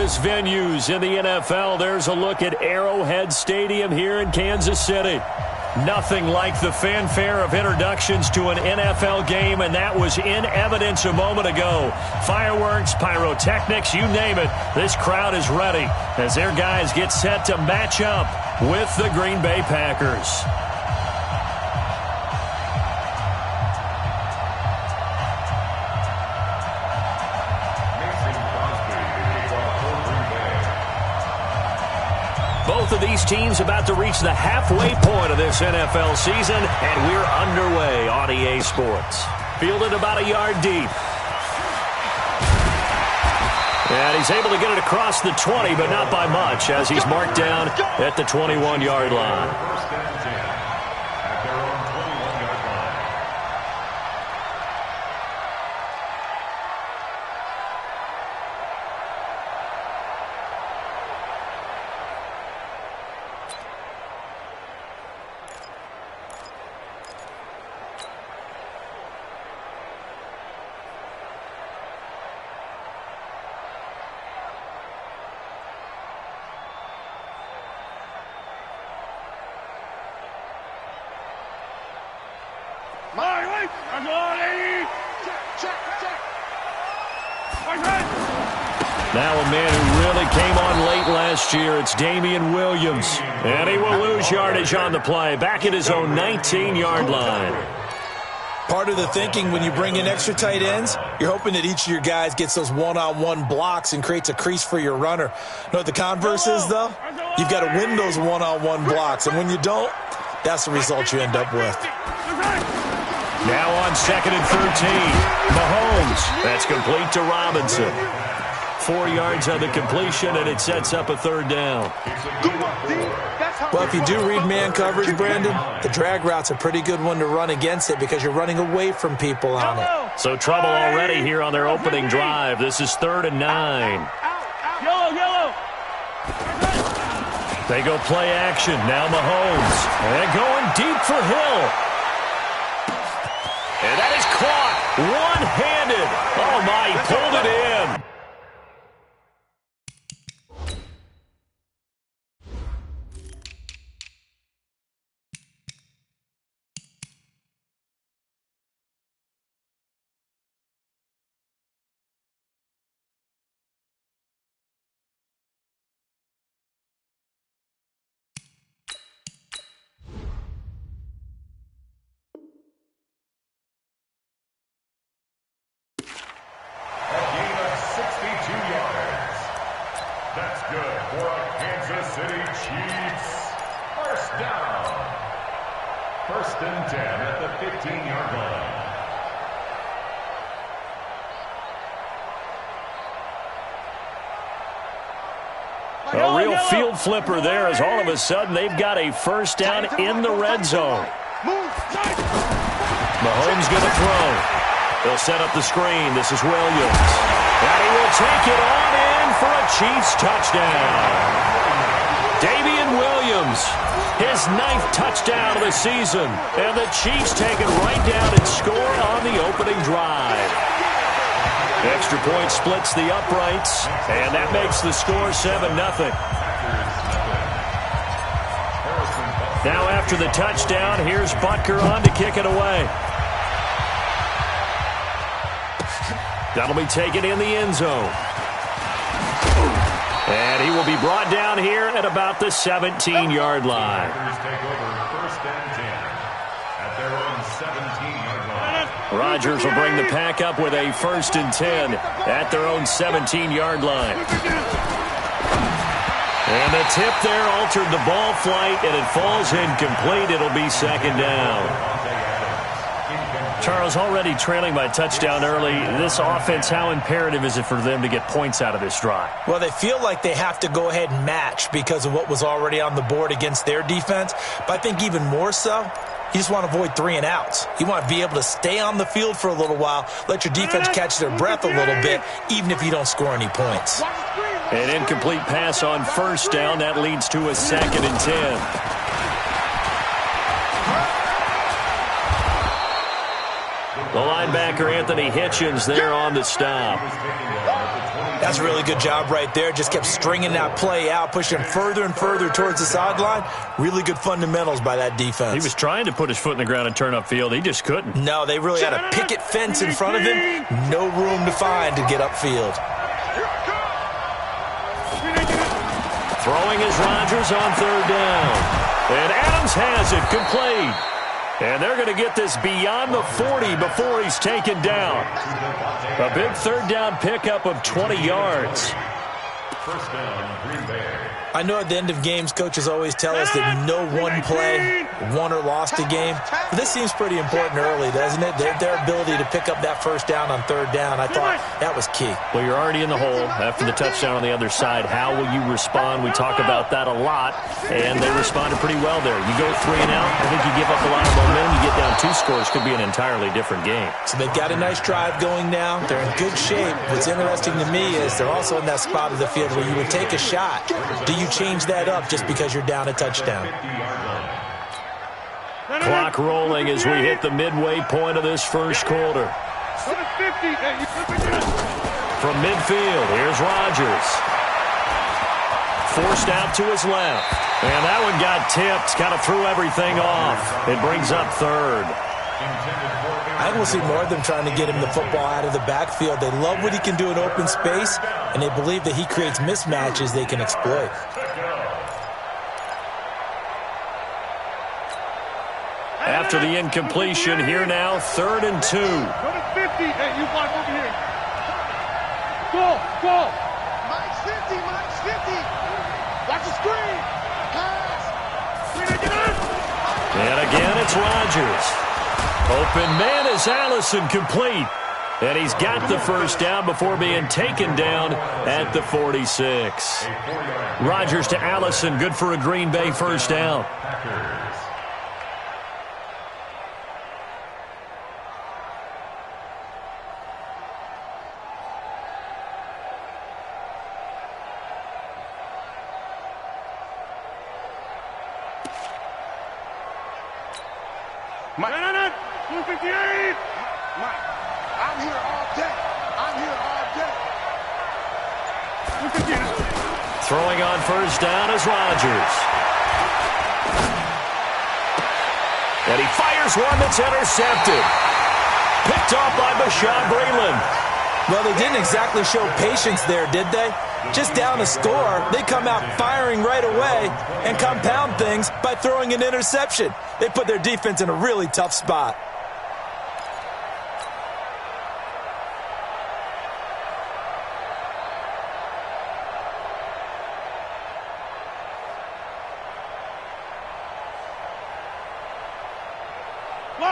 loudest venues in the NFL. There's a look at Arrowhead Stadium here in Kansas City. Nothing like the fanfare of introductions to an NFL game, and that was in evidence a moment ago. Fireworks, pyrotechnics, you name it. This crowd is ready as their guys get set to match up with the Green Bay Packers. Both of these teams about to reach the halfway point of this NFL season, and we're underway on EA Sports. Fielded about a yard deep. And he's able to get it across the 20, but not by much, as he's marked down at the 21-yard line. Now a man who really came on late last year, it's Damian Williams. And he will lose yardage on the play, back at his own 19-yard line. Part of the thinking when you bring in extra tight ends, you're hoping that each of your guys gets those one-on-one blocks and creates a crease for your runner. You know what the converse is, though? You've got to win those one-on-one blocks, and when you don't, that's the result you end up with. Now on 2nd and 13, Mahomes. That's complete to Robinson. 4 yards on the completion, and it sets up a third down. Well, if you do read man coverage, Brandon, the drag route's a pretty good one to run against it because you're running away from people on it. So trouble already here on their opening drive. This is 3rd and 9. Yellow. They go play action. Now Mahomes. And going deep for Hill. And that is caught one-handed. Oh, my, he pulled it in. That's good for a Kansas City Chiefs. First down. 1st and 10 at the 15-yard line. A real field flipper there as all of a sudden they've got a first down in the red zone. Mahomes going to throw. They'll set up the screen. This is Williams. And he will take it on in for a Chiefs touchdown. Damian Williams, his 9th touchdown of the season. And the Chiefs take it right down and score on the opening drive. Extra point splits the uprights, and that makes the score 7-0. Now after the touchdown, here's Butker on to kick it away. That'll be taken in the end zone. And he will be brought down here at about the 17-yard line. Rodgers will bring the pack up with a 1st and 10 at their own 17-yard line. And the tip there altered the ball flight, and it falls incomplete. It'll be 2nd down. Charles, already trailing by touchdown early. This offense, how imperative is it for them to get points out of this drive? Well, they feel like they have to go ahead and match because of what was already on the board against their defense. But I think even more so, you just want to avoid 3 and outs. You want to be able to stay on the field for a little while, let your defense catch their breath a little bit, even if you don't score any points. An incomplete pass on 1st down. That leads to a 2nd and 10. The linebacker, Anthony Hitchens, there on the stop. That's a really good job right there. Just kept stringing that play out, pushing him further and further towards the sideline. Really good fundamentals by that defense. He was trying to put his foot in the ground and turn upfield. He just couldn't. No, they really had a picket fence in front of him. No room to find to get upfield. Throwing is Rodgers on third down. And Adams has it, complete. And they're going to get this beyond the 40 before he's taken down. A big third down pickup of 20 yards. First down, Green Bay. I know at the end of games, coaches always tell us that no one play won or lost a game. But this seems pretty important early, doesn't it? Their ability to pick up that first down on third down, I thought that was key. Well, you're already in the hole after the touchdown on the other side. How will you respond? We talk about that a lot, and they responded pretty well there. You go 3 and out, I think you give up a lot of momentum. You get down 2 scores, could be an entirely different game. So they've got a nice drive going now. They're in good shape. What's interesting to me is they're also in that spot of the field where you would take a shot. Do you change that up just because you're down a touchdown? Clock rolling as we hit the midway point of this first quarter. From midfield, here's Rodgers. Forced out to his left. And that one got tipped, kind of threw everything off. It brings up third. I think we'll see more of them trying to get him the football out of the backfield. They love what he can do in open space, and they believe that he creates mismatches they can exploit. After the incompletion, here now, 3rd and 2. Go to 50. Hey, you block over here. Go. Mike's 50. Watch the screen. Pass. And again, it's Rodgers. Open man is Allison, complete. And he's got the first down before being taken down at the 46. Rodgers to Allison, good for a Green Bay first down. Mike. 258. Mike, I'm here all day. 258. Throwing on first down is Rodgers. And he fires one that's intercepted. Picked off by Bashaud Breeland. Well, they didn't exactly show patience there, did they? Just down a score, they come out firing right away and compound things by throwing an interception. They put their defense in a really tough spot.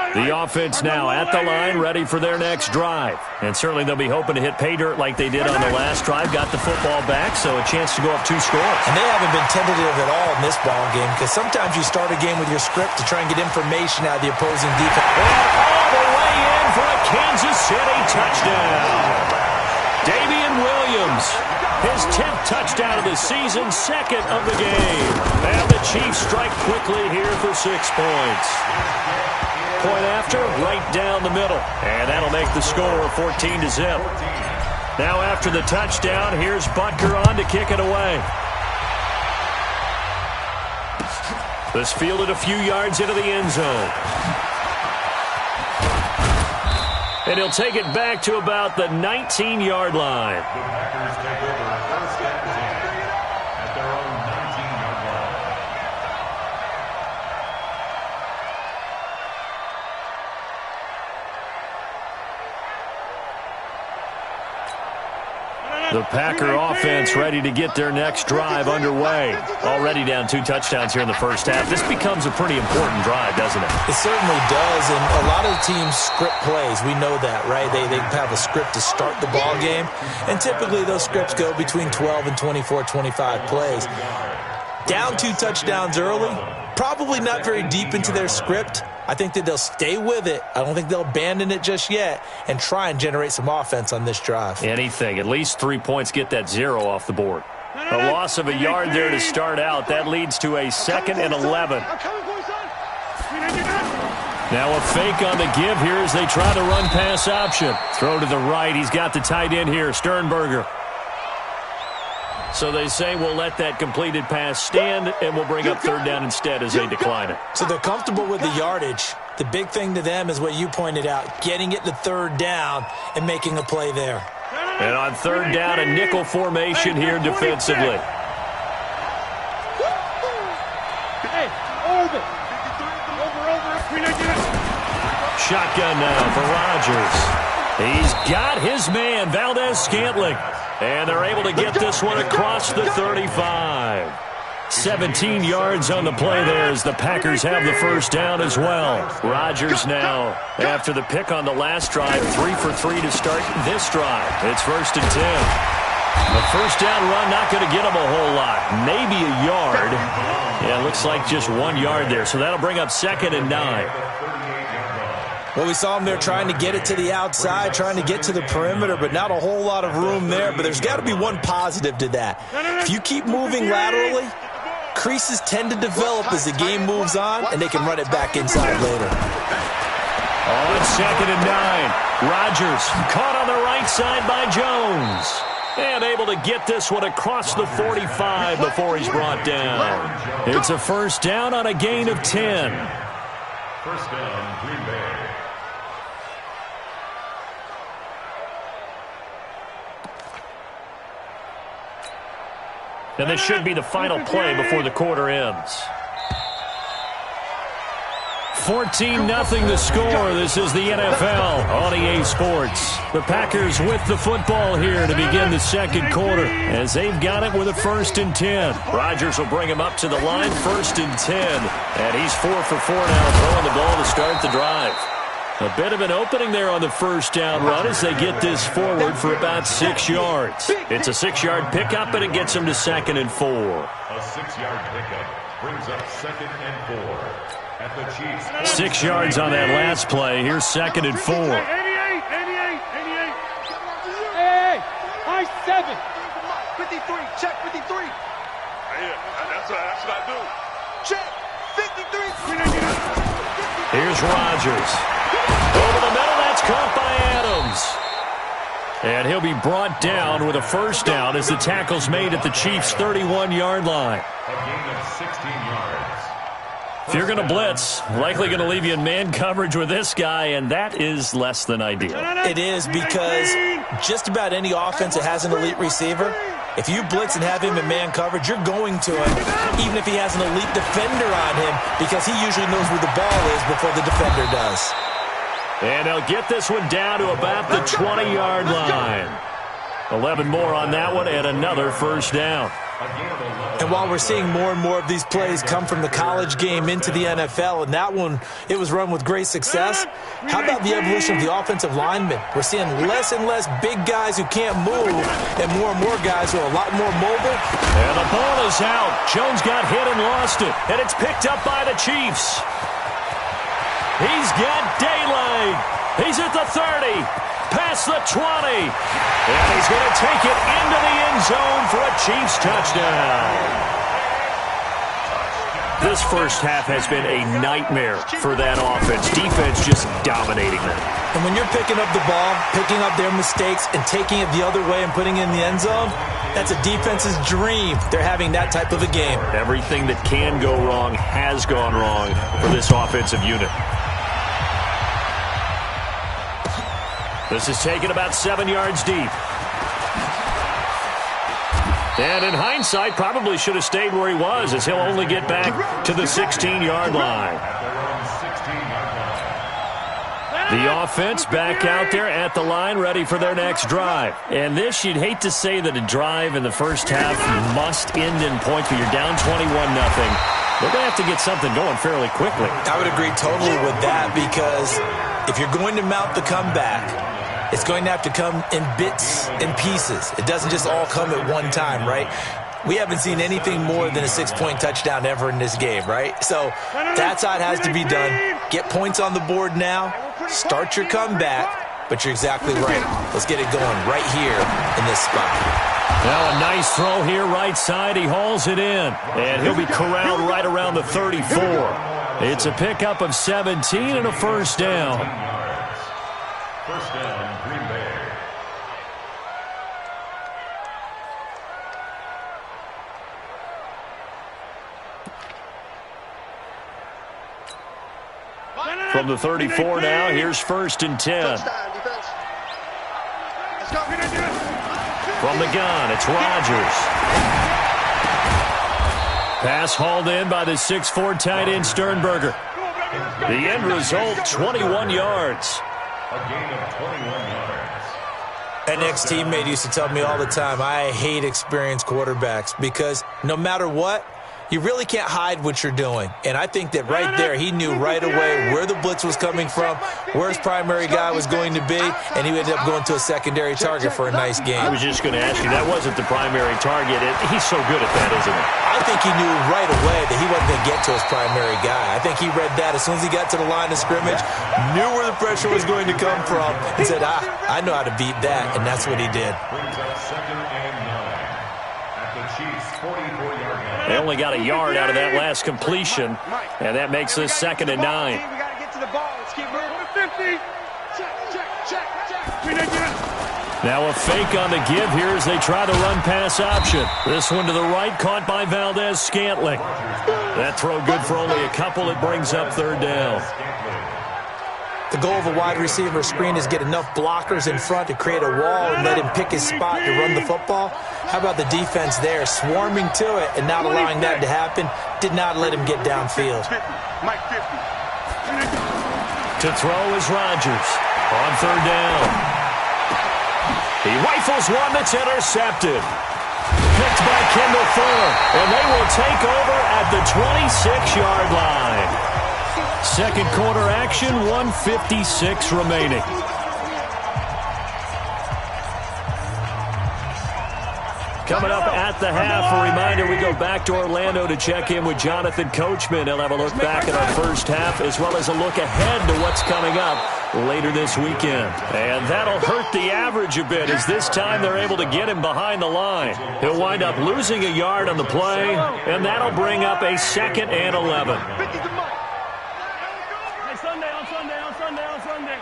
The offense now at the line, ready for their next drive. And certainly they'll be hoping to hit pay dirt like they did on the last drive. Got the football back, so a chance to go up 2 scores. And they haven't been tentative at all in this ball game, because sometimes you start a game with your script to try and get information out of the opposing defense. And all the way in for a Kansas City touchdown. Davian Williams, his 10th touchdown of the season, 2nd of the game. And the Chiefs strike quickly here for 6 points. Point after, right down the middle. And that'll make the score 14-0. Now after the touchdown, here's Butker on to kick it away. This fielded a few yards into the end zone. And he'll take it back to about the 19-yard line. The Packers take over first and 10 at their own 19-yard line. The Packer offense ready to get their next drive underway. Already down 2 touchdowns here in the first half. This becomes a pretty important drive, doesn't it? It certainly does, and a lot of teams script plays. We know that, right? They have a script to start the ball game, and typically those scripts go between 12 and 24, 25 plays. Down 2 touchdowns early, probably not very deep into their script. I think that they'll stay with it. I don't think they'll abandon it just yet and try and generate some offense on this drive. Anything. At least 3 points, get that 0 off the board. A loss of a yard there to start out. That leads to a 2nd and 11. Now a fake on the give here as they try to run pass option. Throw to the right. He's got the tight end here, Sternberger. So they say we'll let that completed pass stand, and we'll bring up third down instead as they decline it. So they're comfortable with the yardage. The big thing to them is what you pointed out, getting it to third down and making a play there. And on third down, a nickel formation here defensively. Hey, over. Shotgun now for Rodgers. He's got his man, Valdez-Scantling. And they're able to get this one across the 35. 17 yards on the play there as the Packers have the first down as well. Rodgers now, after the pick on the last drive, 3 for 3 to start this drive. It's 1st and 10. The first down run not going to get him a whole lot. Maybe a yard. Yeah, it looks like just 1 yard there. So that'll bring up 2nd and 9. Well, we saw him there trying to get it to the outside, trying to get to the perimeter, but not a whole lot of room there. But there's got to be one positive to that. If you keep moving laterally, creases tend to develop as the game moves on, and they can run it back inside later. On 2nd and 9, Rodgers caught on the right side by Jones. And able to get this one across the 45 before he's brought down. It's a first down on a gain of 10. First down, Green Bay. And this should be the final play before the quarter ends. 14-0 the score. This is the NFL on EA Sports. The Packers with the football here to begin the second quarter as they've got it with a 1st and 10. Rodgers will bring him up to the line, 1st and 10. And he's 4 for 4 now, throwing the ball to start the drive. A bit of an opening there on the first down run as they get this forward for about 6 yards. It's a 6-yard pickup, and it gets them to 2nd and 4. A 6-yard pickup brings up 2nd and 4 at the Chiefs. 6 yards on that last play. Here's 2nd and 4. 88. Hey, high 7. 53, check 53. Yeah, that's what I do. Check 53. Here's Rodgers. Over the middle, that's caught by Adams. And he'll be brought down with a first down as the tackle's made at the Chiefs' 31-yard line. A gain of 16 yards. If you're going to blitz, likely going to leave you in man coverage with this guy, and that is less than ideal. It is because just about any offense that has an elite receiver, if you blitz and have him in man coverage, you're going to him, even if he has an elite defender on him, because he usually knows where the ball is before the defender does. And they'll get this one down to about the 20-yard line. 11 more on that one and another first down. And while we're seeing more and more of these plays come from the college game into the NFL, and that one, it was run with great success, how about the evolution of the offensive linemen? We're seeing less and less big guys who can't move and more guys who are a lot more mobile. And the ball is out. Jones got hit and lost it, and it's picked up by the Chiefs. He's got daylight. He's at the 30, past the 20. And he's going to take it into the end zone for a Chiefs touchdown. This first half has been a nightmare for that offense. Defense just dominating them. And when you're picking up the ball, picking up their mistakes, and taking it the other way and putting it in the end zone, that's a defense's dream. They're having that type of a game. Everything that can go wrong has gone wrong for this offensive unit. This is taken about 7 yards deep. And in hindsight, probably should have stayed where he was, as he'll only get back to the 16-yard line. The offense back out there at the line, ready for their next drive. And this, you'd hate to say that a drive in the first half must end in points, but you're down 21-0. They're going to have to get something going fairly quickly. I would agree totally with that, because if you're going to mount the comeback, it's going to have to come in bits and pieces. It doesn't just all come at one time, right? We haven't seen anything more than a 6-point touchdown ever in this game, right? So that's how it has to be done. Get points on the board now. Start your comeback. But you're exactly right. Let's get it going right here in this spot. Now a nice throw here right side. He hauls it in. And he'll be corralled right around the 34. It's a pickup of 17 and a first down. First down, Green Bay. From the 34 now, here's 1st and 10. From the gun, it's Rodgers. Pass hauled in by the 6'4" tight end Sternberger. The end result, 21 yards. A gain of 21 yards. An ex-teammate used to tell me all the time, I hate experienced quarterbacks because no matter what, you really can't hide what you're doing. And I think that right there, he knew right away where the blitz was coming from, where his primary guy was going to be, and he ended up going to a secondary target for a nice game. I was just going to ask you, that wasn't the primary target. He's so good at that, isn't he? I think he knew right away that he wasn't going to get to his primary guy. I think he read that as soon as he got to the line of scrimmage, knew where the pressure was going to come from, and said, I know how to beat that, and that's what he did. Brings up 2nd and 9 at the Chiefs' 44-yard line. They only got a yard out of that last completion, and that makes this 2nd and 9. We got to get to the ball. Let's keep moving. 50. Check. Now a fake on the give here as they try the run-pass option. This one to the right, caught by Valdez-Scantling. That throw good for only a couple. It brings up 3rd down. The goal of a wide receiver screen is get enough blockers in front to create a wall and let him pick his spot to run the football. How about the defense there, swarming to it and not allowing that to happen? Did not let him get downfield. To throw is Rodgers on 3rd down. He rifles one that's intercepted. Picked by Kendall Fuller, and they will take over at the 26-yard line. Second quarter action, 1:56 remaining. Coming up at the half, a reminder, we go back to Orlando to check in with Jonathan Coachman. He'll have a look back at our first half as well as a look ahead to what's coming up later this weekend. And that'll hurt the average a bit as this time they're able to get him behind the line. He'll wind up losing a yard on the play, and that'll bring up a 2nd and 11. Sunday.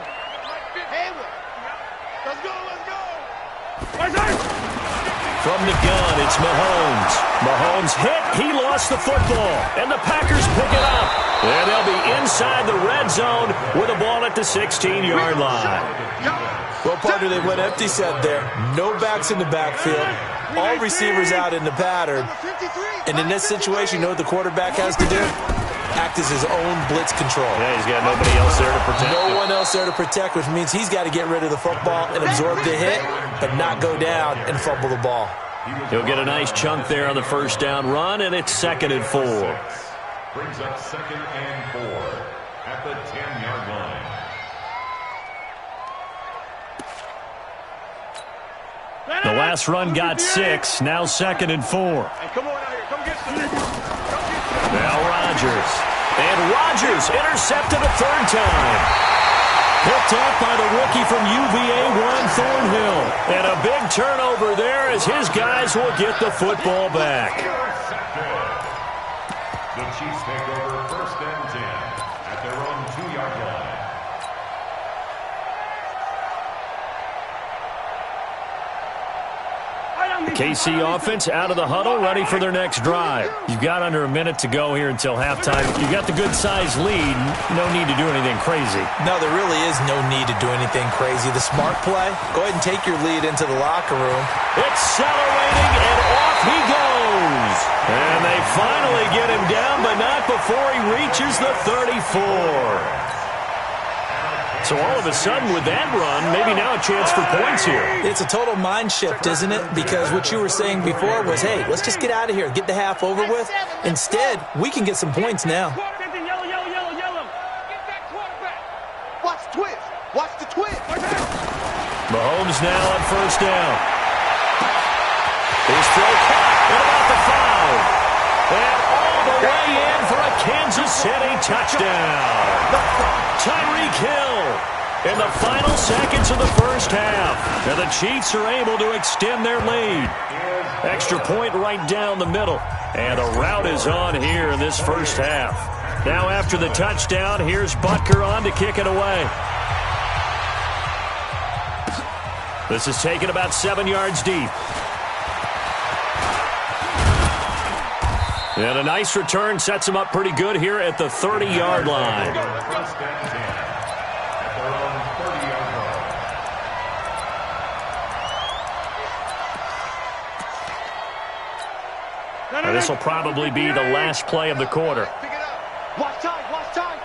Let's go. From the gun, it's Mahomes. Mahomes hit. He lost the football. And the Packers pick it up. And they'll be inside the red zone with a ball at the 16-yard line. Well, partner, they went empty set there. No backs in the backfield. All receivers out in the pattern. And in this situation, you know what the quarterback has to do? Act as his own blitz control. Yeah, he's got nobody else there to protect. No one else there to protect, which means he's got to get rid of the football and absorb the hit, but not go down and fumble the ball. He'll get a nice chunk there on the first down run, and it's 2nd and 4. Brings up 2nd and 4 at the 10-yard line. The last run got 6. Now 2nd and 4. Hey, come on out here. Come get some. Now Rodgers. And Rodgers intercepted a 3rd time. Picked up by the rookie from UVA, Juan Thornhill. And a big turnover there as his guys will get the football back. The Chiefs take over 1st and 10 at their own 2-yard line. The KC offense out of the huddle, ready for their next drive. You've got under a minute to go here until halftime. You've got the good-sized lead. No need to do anything crazy. No, there really is no need to do anything crazy. The smart play, go ahead and take your lead into the locker room. Accelerating, and off he goes. And they finally get him down, but not before he reaches the 34. So all of a sudden with that run, maybe now a chance for points here. It's a total mind shift, isn't it? Because what you were saying before was, hey, let's just get out of here, get the half over with. Instead, we can get some points now. Yellow. Get that quarterback. Watch the twist. Watch the twist. Mahomes now on first down. His throw caught at about the 5. And all the way in for a Kansas City touchdown. Tyreek Hill in the final seconds of the first half. And the Chiefs are able to extend their lead. Extra point right down the middle. And the route is on here in this first half. Now after the touchdown, here's Butker on to kick it away. This is taken about 7 yards deep. And a nice return sets him up pretty good here at the 30-yard line. First and 10 at their own 30-yard line. Now, this will probably be the last play of the quarter. Pick it up. Watch time. Watch time.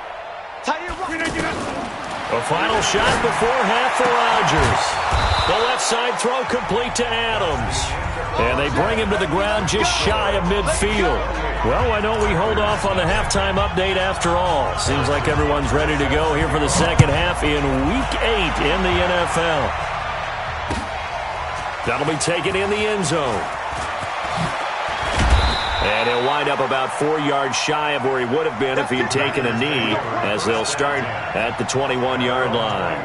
Tight end right. A final shot before half for Rodgers. The left side throw complete to Adams. And they bring him to the ground just shy of midfield. Well, why don't we hold off on the halftime update after all? Seems like everyone's ready to go here for the second half in Week 8 in the NFL. That'll be taken in the end zone. And he'll wind up about 4 yards shy of where he would have been if he had taken a knee, as they'll start at the 21-yard line.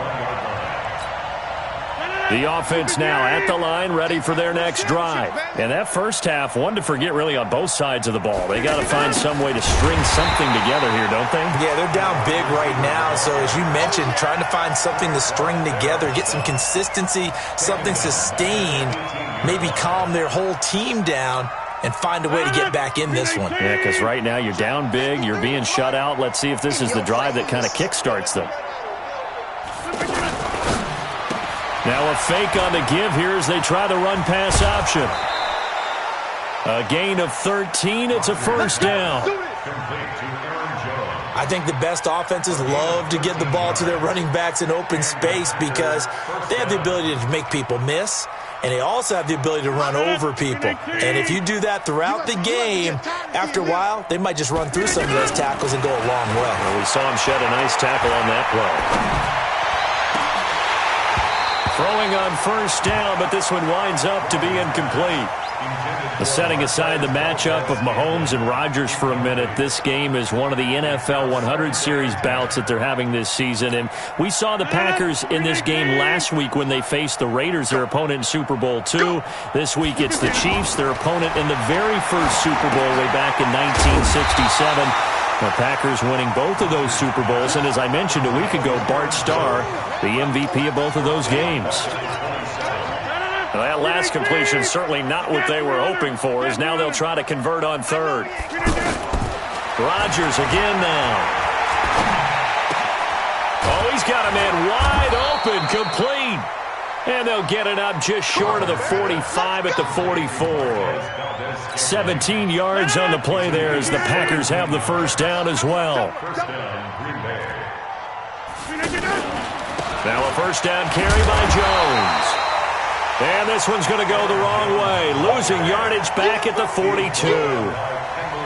The offense now at the line, ready for their next drive. And that first half, one to forget really on both sides of the ball. They got to find some way to string something together here, don't they? Yeah, they're down big right now. So as you mentioned, trying to find something to string together, get some consistency, something sustained, maybe calm their whole team down and find a way to get back in this one. Yeah, because right now you're down big, you're being shut out. Let's see if this is the drive that kind of kickstarts them. Now a fake on the give here as they try the run-pass option. A gain of 13. It's a first down. I think the best offenses love to get the ball to their running backs in open space because they have the ability to make people miss, and they also have the ability to run over people. And if you do that throughout the game, after a while, they might just run through some of those tackles and go a long way. Well, we saw him shed a nice tackle on that play. Throwing on first down, but this one winds up to be incomplete. Setting aside the matchup of Mahomes and Rodgers for a minute, this game is one of the NFL 100 Series bouts that they're having this season. And we saw the Packers in this game last week when they faced the Raiders, their opponent in Super Bowl II. This week it's the Chiefs, their opponent in the very first Super Bowl way back in 1967. The Packers winning both of those Super Bowls, and as I mentioned a week ago, Bart Starr, the MVP of both of those games. Well, that last completion certainly not what they were hoping for, as now they'll try to convert on third. Rodgers again now. Oh, he's got a man wide open, complete. And they'll get it up just short of the 45 at the 44. 17 yards on the play there as the Packers have the first down as well. Now a first down carry by Jones. And this one's going to go the wrong way. Losing yardage back at the 42.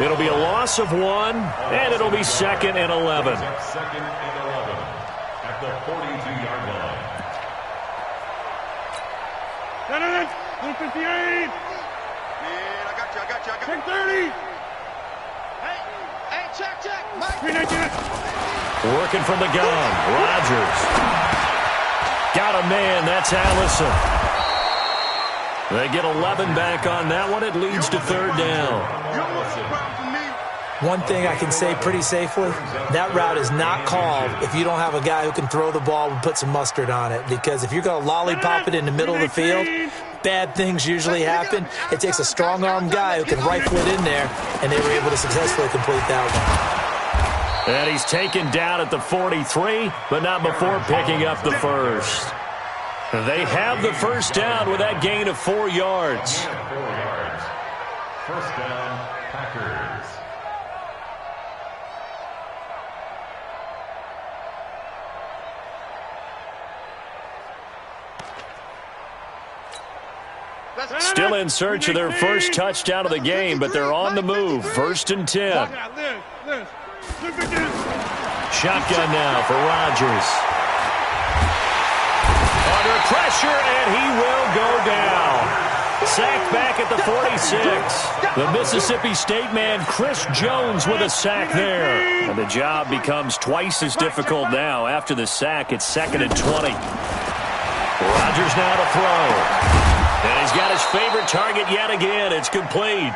It'll be a loss of 1, and it'll be second and 11. Second and 11 at the 42-yard line. 158. Man, I got you. Check 30. Hey, check. Mike. Working from the gun. Rodgers. Got a man. That's Allison. They get 11 back on that one. It leads to third down. One thing I can say pretty safely, that route is not called if you don't have a guy who can throw the ball and put some mustard on it. Because if you're going to lollipop it in the middle of the field, bad things usually happen. It takes a strong-armed guy who can rifle it in there, and they were able to successfully complete that one. And he's taken down at the 43, but not before picking up the first. They have the first down with that gain of 4 yards. First down, Packers. Still in search of their first touchdown of the game, but they're on the move. First and 10. Shotgun now for Rodgers. Under pressure, and he will go down. Sacked back at the 46. The Mississippi State man, Chris Jones, with a sack there. And the job becomes twice as difficult now. After the sack, it's second and 20. Rodgers now to throw. And he's got his favorite target yet again. It's complete.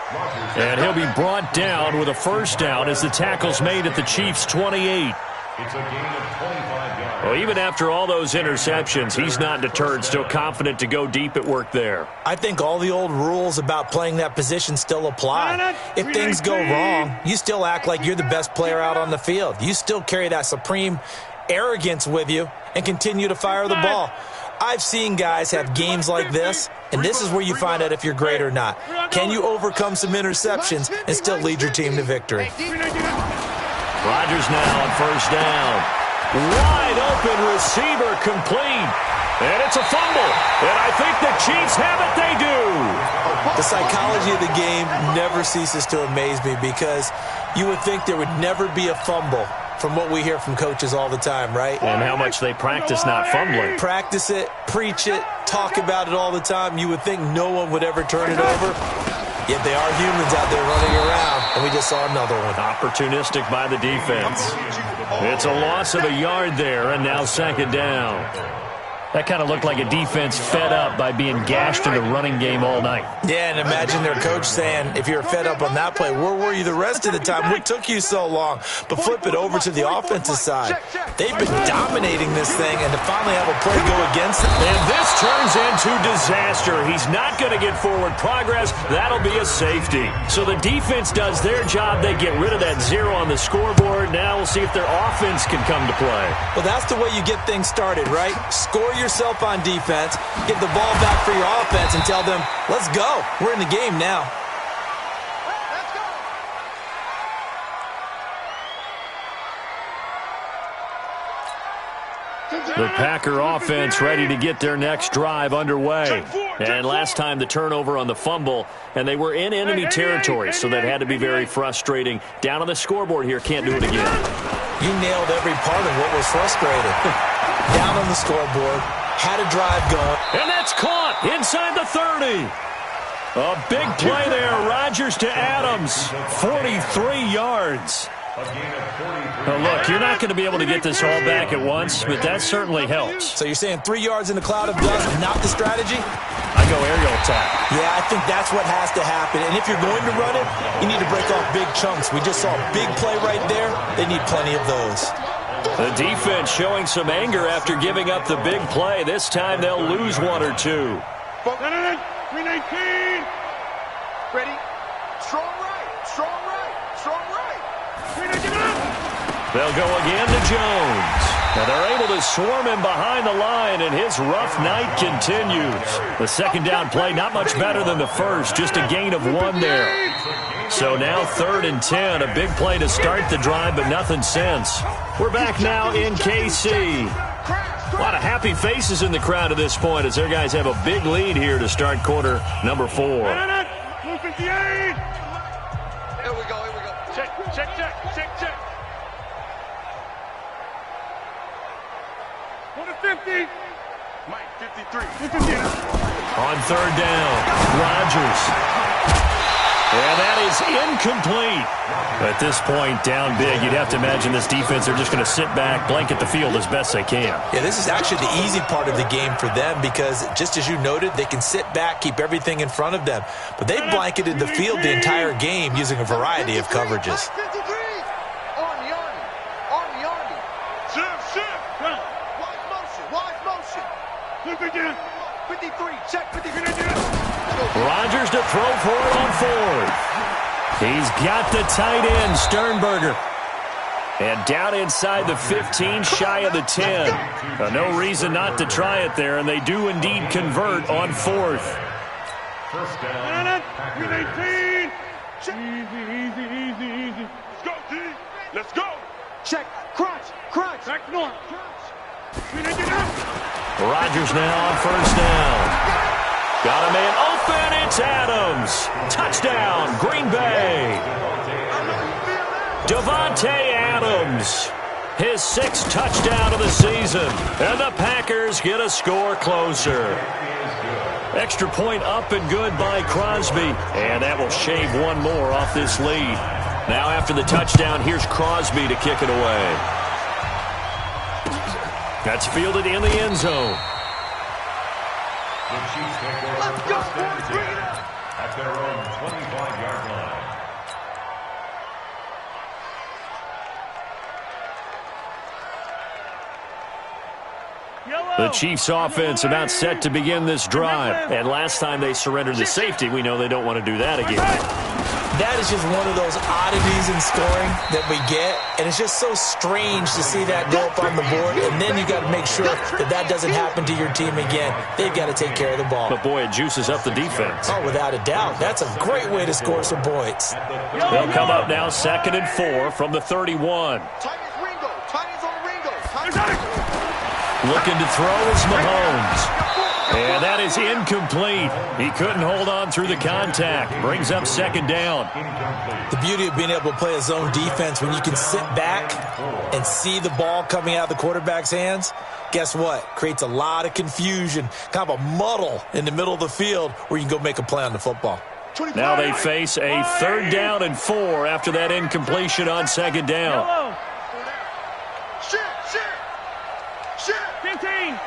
And he'll be brought down with a first down as the tackle's made at the Chiefs' 28. It's a gain of 25 yards. Well, even after all those interceptions, he's not deterred, still confident to go deep at work there. I think all the old rules about playing that position still apply. If things go wrong, you still act like you're the best player out on the field. You still carry that supreme arrogance with you and continue to fire the ball. I've seen guys have games like this, and this is where you find out if you're great or not. Can you overcome some interceptions and still lead your team to victory? Rodgers now on first down. Wide open receiver complete. And it's a fumble. And I think the Chiefs have it. They do. The psychology of the game never ceases to amaze me because you would think there would never be a fumble from what we hear from coaches all the time, right? And how much they practice not fumbling. Practice it, preach it, talk about it all the time. You would think no one would ever turn it over. Yet they are humans out there running around, and we just saw another one. Opportunistic by the defense. It's a loss of a yard there, and now second down. That kind of looked like a defense fed up by being gashed in the running game all night. Yeah, and imagine their coach saying, if you're fed up on that play, where were you the rest of the time? What took you so long? But flip it over to the offensive side. They've been dominating this thing, and to finally have a play go against it. And this turns into disaster. He's not going to get forward progress. That'll be a safety. So the defense does their job. They get rid of that zero on the scoreboard. Now we'll see if their offense can come to play. Well, that's the way you get things started, right? Score yourself on defense, give the ball back for your offense, and tell them, let's go. We're in the game now. The Packer offense ready to get their next drive underway. And last time the turnover on the fumble, and they were in enemy territory, so that had to be very frustrating. Down on the scoreboard here, can't do it again. You nailed every part of what was frustrating. Down on the scoreboard, had a drive going. And that's caught inside the 30. A big play there, Rodgers to Adams, 43 yards. Now look, you're not going to be able to get this all back at once, but that certainly helps. So you're saying 3 yards in a cloud of dust, not the strategy? I go aerial attack. Yeah, I think that's what has to happen. And if you're going to run it, you need to break off big chunks. We just saw a big play right there. They need plenty of those. The defense showing some anger after giving up the big play. This time they'll lose one or two. 319. Ready? Strong right, strong right, strong right. 319. They'll go again to Jones. Now they're able to swarm him behind the line, and his rough night continues. The second down play, not much better than the first, just a gain of 1 there. So now 3rd and 10, a big play to start the drive, but nothing since. We're back now in KC. A lot of happy faces in the crowd at this point as their guys have a big lead here to start quarter number 4. 258. Here we go, here we go. Check, check, check, check, check. 150. Mike, 53. 258. On 3rd down, Rodgers. And that is incomplete. At this point, down big, you'd have to imagine this defense, they're just going to sit back, blanket the field as best they can. Yeah, this is actually the easy part of the game for them because, just as you noted, they can sit back, keep everything in front of them. But they've blanketed the field the entire game using a variety of coverages. 53. Army, Army. Army, Army. Shift, shift. Wide motion, wide motion. 258. 53, check 53. Rodgers to throw for it on 4th. He's got the tight end, Sternberger. And down inside the 15, shy of the 10. No reason not to try it there, and they do indeed convert on 4th. First down. 319. Easy. Let's go, D. Let's go. Check, crunch, crunch. Back north. 319. Rodgers now on first down. Got a man open, it's Adams. Touchdown, Green Bay. Davante Adams, his 6th touchdown of the season. And the Packers get a score closer. Extra point up and good by Crosby. And that will shave 1 more off this lead. Now after the touchdown, here's Crosby to kick it away. That's fielded in the end zone. The Chiefs take over first and 10 at their own 25-yard line. The Chiefs offense about set to begin this drive. And last time they surrendered the safety, we know they don't want to do that again. That is just one of those oddities in scoring that we get, and it's just so strange to see that go up on the board, and then you got to make sure that that doesn't happen to your team again. They've got to take care of the ball. But, boy, it juices up the defense. Oh, without a doubt. That's a great way to score some points. They'll come up now 2nd and 4 from the 31. Looking to throw is Mahomes. And that is incomplete. He couldn't hold on through the contact. Brings up 2nd down. The beauty of being able to play a zone defense when you can sit back and see the ball coming out of the quarterback's hands, guess what? Creates a lot of confusion, kind of a muddle in the middle of the field where you can go make a play on the football. Now they face a 3rd down and 4 after that incompletion on 2nd down. 15.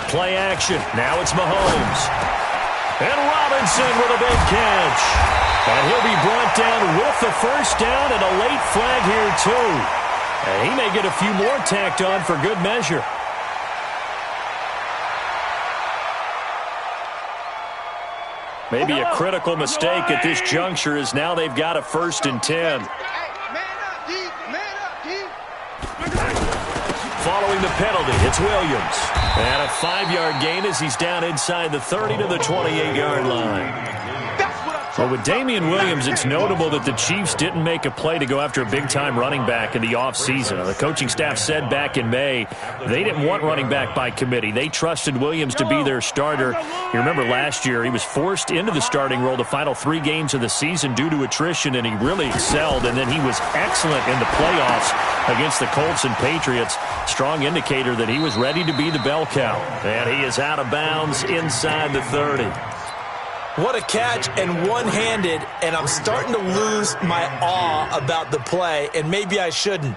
Play action. Now it's Mahomes. And Robinson with a big catch. And he'll be brought down with the 1st down and a late flag here, too. And he may get a few more tacked on for good measure. Maybe a critical mistake at this juncture is now they've got a 1st and 10. Following the penalty, it's Williams. And a 5-yard gain as he's down inside the 30 to the 28-yard line. Well, with Damian Williams, it's notable that the Chiefs didn't make a play to go after a big-time running back in the offseason. The coaching staff said back in May they didn't want running back by committee. They trusted Williams to be their starter. You remember last year he was forced into the starting role the final 3 games of the season due to attrition, and he really excelled. And then he was excellent in the playoffs against the Colts and Patriots. Strong indicator that he was ready to be the bell cow. And he is out of bounds inside the 30. What a catch, and one-handed, and I'm starting to lose my awe about the play, and maybe I shouldn't.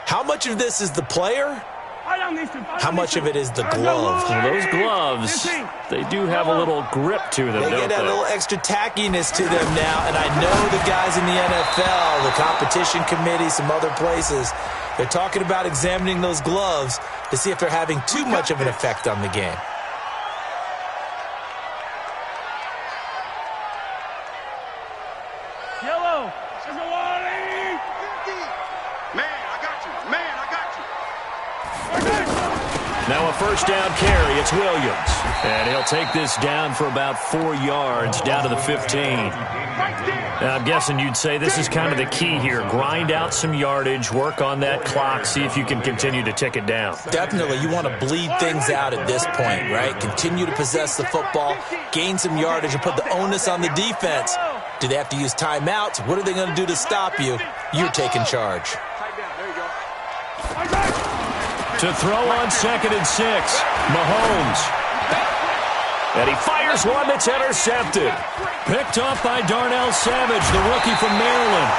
How much of this is the player? How much of it is the glove? Well, those gloves, they do have a little grip to them, They get that little extra tackiness to them now, and I know the guys in the NFL, the competition committee, some other places, they're talking about examining those gloves to see if they're having too much of an effect on the game. Now a 1st down carry, it's Williams. And he'll take this down for about 4 yards, down to the 15. Now I'm guessing you'd say this is kind of the key here. Grind out some yardage, work on that clock, see if you can continue to tick it down. Definitely, you want to bleed things out at this point, right? Continue to possess the football, gain some yardage, and put the onus on the defense. Do they have to use timeouts? What are they going to do to stop you? You're taking charge. To throw on 2nd and 6, Mahomes. And he fires one that's intercepted. Picked off by Darnell Savage, the rookie from Maryland.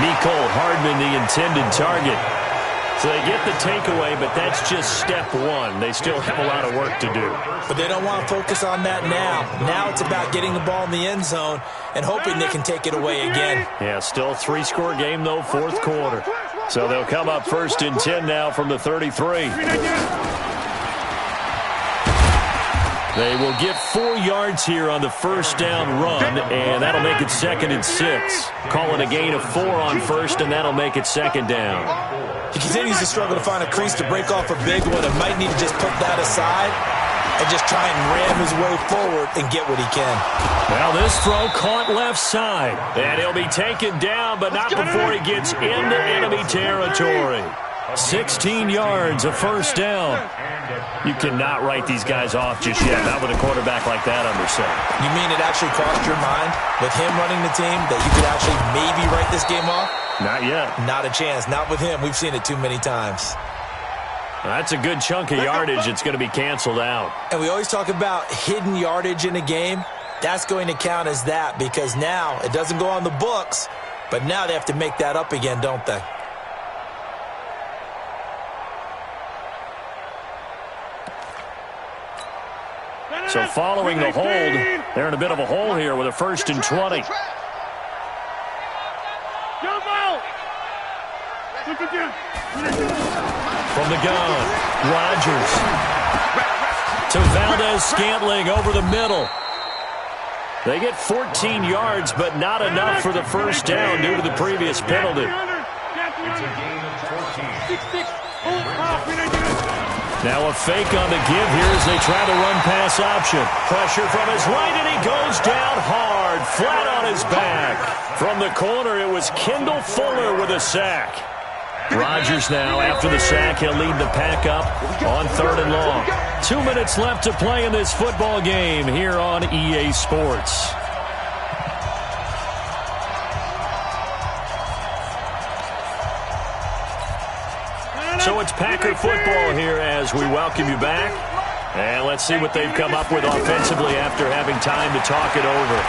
Mecole Hardman, the intended target. So they get the takeaway, but that's just step 1. They still have a lot of work to do. But they don't want to focus on that now. Now it's about getting the ball in the end zone and hoping they can take it away again. Yeah, still a 3-score game, though, 4th quarter. So they'll come up 1st and 10 now from the 33. They will get 4 yards here on the 1st down run, and that'll make it 2nd and 6. Call it a gain of 4 on 1st, and that'll make it 2nd down. He continues to struggle to find a crease to break off a big one and might need to just put that aside and just try and ram his way forward and get what he can. Well, this throw caught left side, and he'll be taken down, but not before he gets into enemy territory. 16 yards, a 1st down. You cannot write these guys off just yet, not with a quarterback like that under center. You mean it actually crossed your mind with him running the team that you could actually maybe write this game off? Not yet. Not a chance. Not with him. We've seen it too many times. That's a good chunk of yardage that's going to be canceled out. And we always talk about hidden yardage in a game. That's going to count as that because now it doesn't go on the books, but now they have to make that up again, don't they? So following the hold, they're in a bit of a hole here with a 1st and 20. From the gun, Rodgers. To Valdez-Scantling over the middle. They get 14 yards, but not enough for the first down due to the previous penalty. It's a gain of 14. Now a fake on the give here as they try the run-pass option. Pressure from his right, and he goes down hard, flat on his back. From the corner, it was Kendall Fuller with a sack. Rodgers now, after the sack, he'll lead the pack up on 3rd and long. 2 minutes left to play in this football game here on EA Sports. So it's Packer football here as we welcome you back. And let's see what they've come up with offensively after having time to talk it over.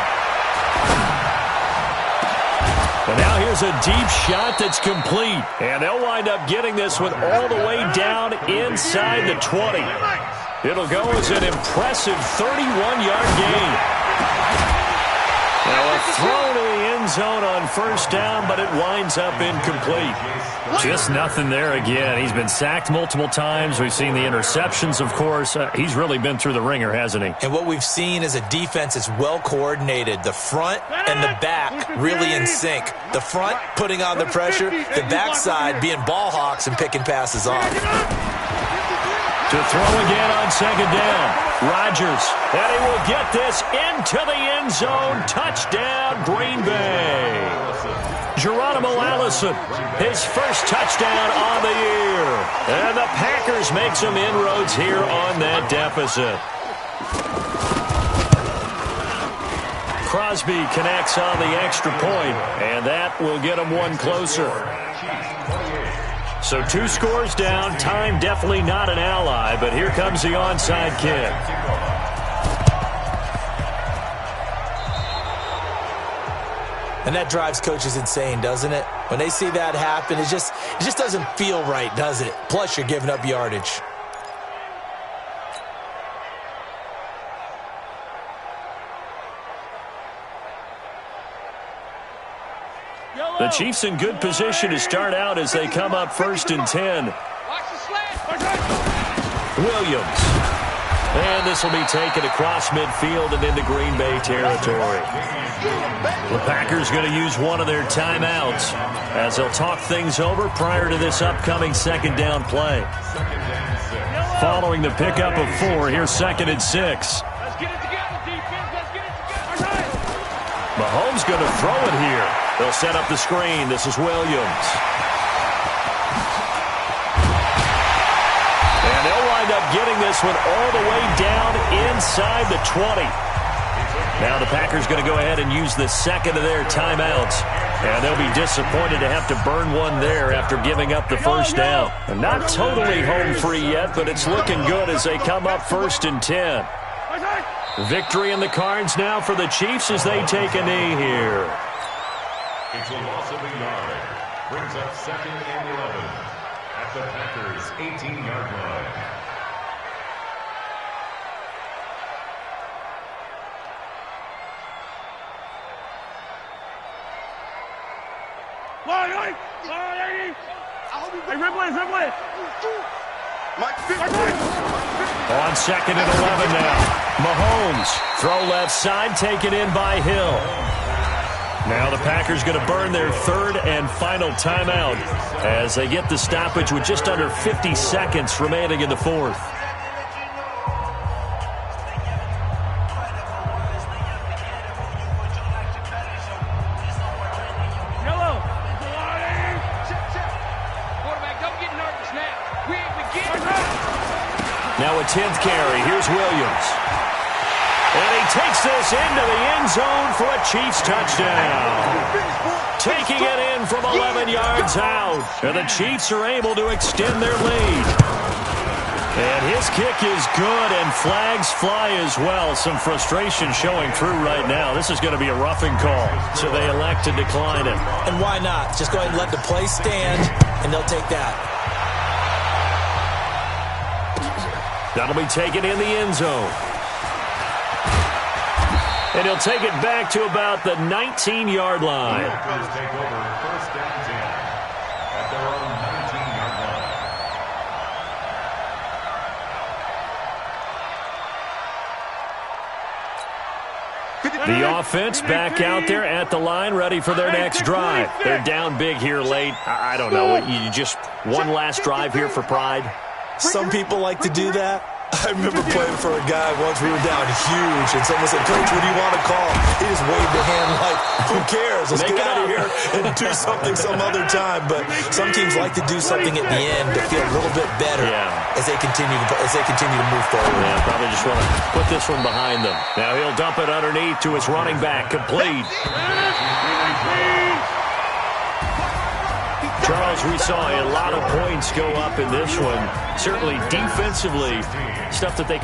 And now here's a deep shot that's complete. And they'll wind up getting this one all the way down inside the 20. It'll go as an impressive 31-yard gain. Now a throw to the end zone on first down, but it winds up incomplete. Just nothing there again. He's been sacked multiple times. We've seen the interceptions, of course. He's really been through the ringer, hasn't he? And what we've seen is a defense that's well coordinated. The front and the back really in sync. The front putting on the pressure, the backside being ball hawks and picking passes off. To throw again on second down. Rodgers, and he will get this into the end zone. Touchdown, Green Bay. Geronimo Allison, his first touchdown on the year. And the Packers make some inroads here on that deficit. Crosby connects on the extra point, and that will get him one closer. So 2 scores down. Time definitely not an ally, but here comes the onside kick. And that drives coaches insane, doesn't it? When they see that happen, it just doesn't feel right, does it? Plus, you're giving up yardage. The Chiefs in good position to start out as they come up 1st and 10. Williams. And this will be taken across midfield and into Green Bay territory. The Packers going to use one of their timeouts as they'll talk things over prior to this upcoming second down play. Following the pickup of 4, here's 2nd and 6. Let's get it together, defense. Let's get it together. Mahomes going to throw it here. They'll set up the screen. This is Williams. And they'll wind up getting this one all the way down inside the 20. Now the Packers going to go ahead and use the second of their timeouts. And they'll be disappointed to have to burn one there after giving up the first down. And not totally home free yet, but it's looking good as they come up 1st and 10. Victory in the cards now for the Chiefs as they take a knee here. It's a loss of a yard. Brings up 2nd and 11 at the Packers' 18-yard line. Hey, Ripley. On 2nd and 11 now. Mahomes, throw left side, taken in by Hill. Now the Packers going to burn their 3rd and final timeout as they get the stoppage with just under 50 seconds remaining in the 4th. Now a 10th carry. Here's Williams. And he takes this into the end zone for a Chiefs touchdown. Taking it in from 11 yards out. And the Chiefs are able to extend their lead. And his kick is good, and flags fly as well. Some frustration showing through right now. This is going to be a roughing call, so they elect to decline it. And why not? Just go ahead and let the play stand, and they'll take that. That'll be taken in the end zone. And he'll take it back to about the 19-yard line. Take over 1st and 10 at their own 19-yard line. The offense back out there at the line, ready for their next drive. They're down big here late. I don't know. You just one last drive here for pride? Some people like to do that. I remember playing for a guy once. We were down huge, and someone said, "Coach, what do you want to call?" He just waved a hand like, "Who cares? Let's get out of here and do something some other time." But some teams like to do something at the end to feel a little bit better as they continue to move forward. Yeah, probably just want to put this one behind them. Now he'll dump it underneath to his running back, complete. Charles, we saw a lot of points go up in this one. Certainly defensively, stuff that they